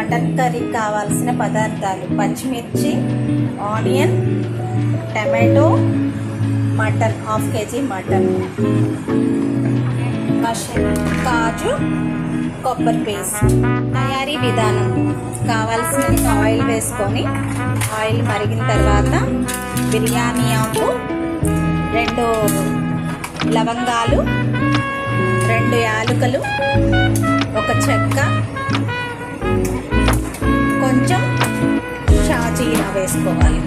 Mutton కర్రీకి కావాల్సిన పదార్థాలు: పచ్చిమిర్చి, onion, tomato, mutton, half KG mutton, కాజు, కొబ్బరి పేస్ట్. తయారీ విధానం: కావాల్సినంత ఆయిల్ వేసుకొని ఆయిల్ మరిగిన తర్వాత బిర్యానీ ఆకు, 2 లవంగాలు, 2 యాలకులు, 1 చెక్క, కొంచెం షాజీరా వేసుకోవాలి.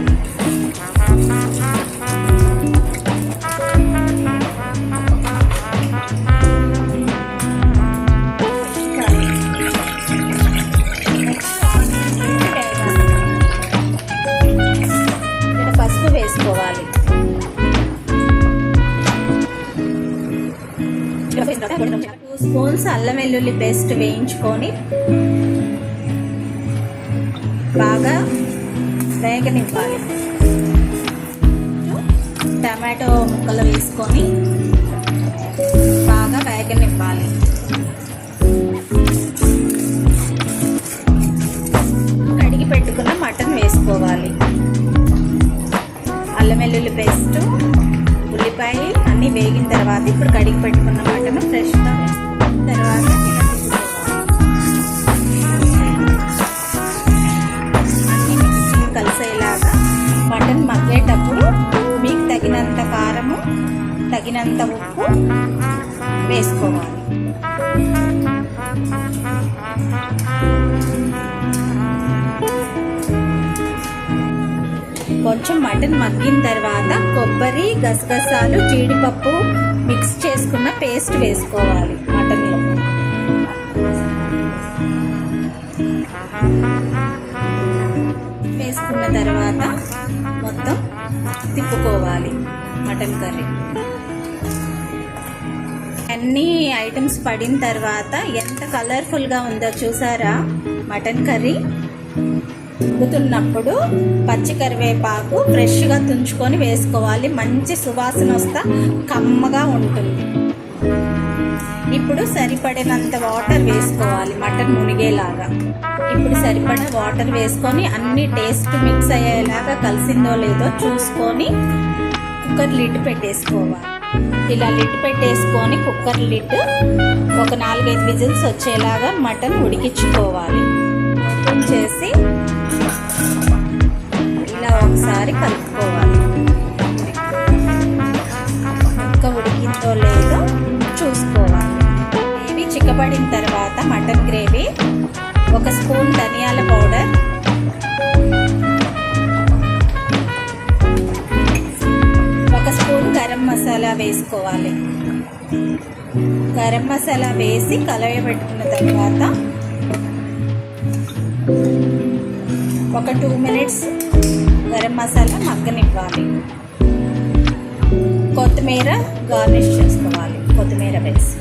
పసుపు వేసుకోవాలి. 2 స్పూన్స్ అల్లం వెల్లుల్లి పేస్ట్ వేయించుకొని బాగా వేగనివ్వాలి. టమాటో ముక్కలు వేసుకొని బాగా వేగనివ్వాలి. కడిగి పెట్టుకున్న మటన్ వేసుకోవాలి. అల్లం వెల్లుల్లి పేస్ట్, ఉల్లిపాయ అన్నీ వేగిన తర్వాత ఇప్పుడు కడిగి పెట్టుకున్న మటన్ ఫ్రెష్గా వేసుకున్న తర్వాత అన్నీ కలిసేలాగా మటన్ మగ్గేటప్పుడు మీకు తగినంత కారము, తగినంత ఉప్పు వేసుకోవాలి. కొంచెం మటన్ మగ్గిన తర్వాత కొబ్బరి, గసగసాలు, జీడిపప్పు మిక్స్ చేసుకున్న పేస్ట్ వేసుకోవాలి మటన్లో. వేసుకున్న తర్వాత మొత్తం తిప్పుకోవాలి. మటన్ కర్రీ అన్ని ఐటమ్స్ పడిన తర్వాత ఎంత కలర్ఫుల్గా ఉందో చూసారా? మటన్ కర్రీ ఉడుకుతున్నప్పుడు పచ్చి కరివేపాకు ఫ్రెష్గా తుంచుకొని వేసుకోవాలి. మంచి సువాసన వస్తా కమ్మగా ఉంటుంది. ఇప్పుడు సరిపడినంత వాటర్ వేసుకోవాలి మటన్ మునిగేలాగా. ఇప్పుడు సరిపడిన వాటర్ వేసుకొని అన్ని టేస్ట్ మిక్స్ అయ్యేలాగా కలిసిందో లేదో చూసుకొని కుక్కర్ లిడ్ పెట్టేసుకోవాలి. ఇలా లిడ్ పెట్టేసుకొని కుక్కర్ లిడ్ ఒక 4-5 విజిల్స్ వచ్చేలాగా మటన్ ఉడికించుకోవాలి. ఓపెన్ చేసి ఇలా ఒకసారి కలుపుకోవాలి. ముక్క ఉడికిందో లేదో చూసుకోవాలి. గ్రేవీ చిక్కబడిన తర్వాత మటన్ గ్రేవీ 1 స్పూన్ ధనియాల పౌడర్, 1 స్పూన్ గరం మసాలా వేసుకోవాలి. గరం మసాలా వేసి కలయబెట్టుకున్న తర్వాత ఒక 2 మినిట్స్ గరం మసాలా మగ్గనివ్వాలి. కొత్తిమీర గార్నిష్ చేసుకోవాలి. కొత్తిమీర వేసి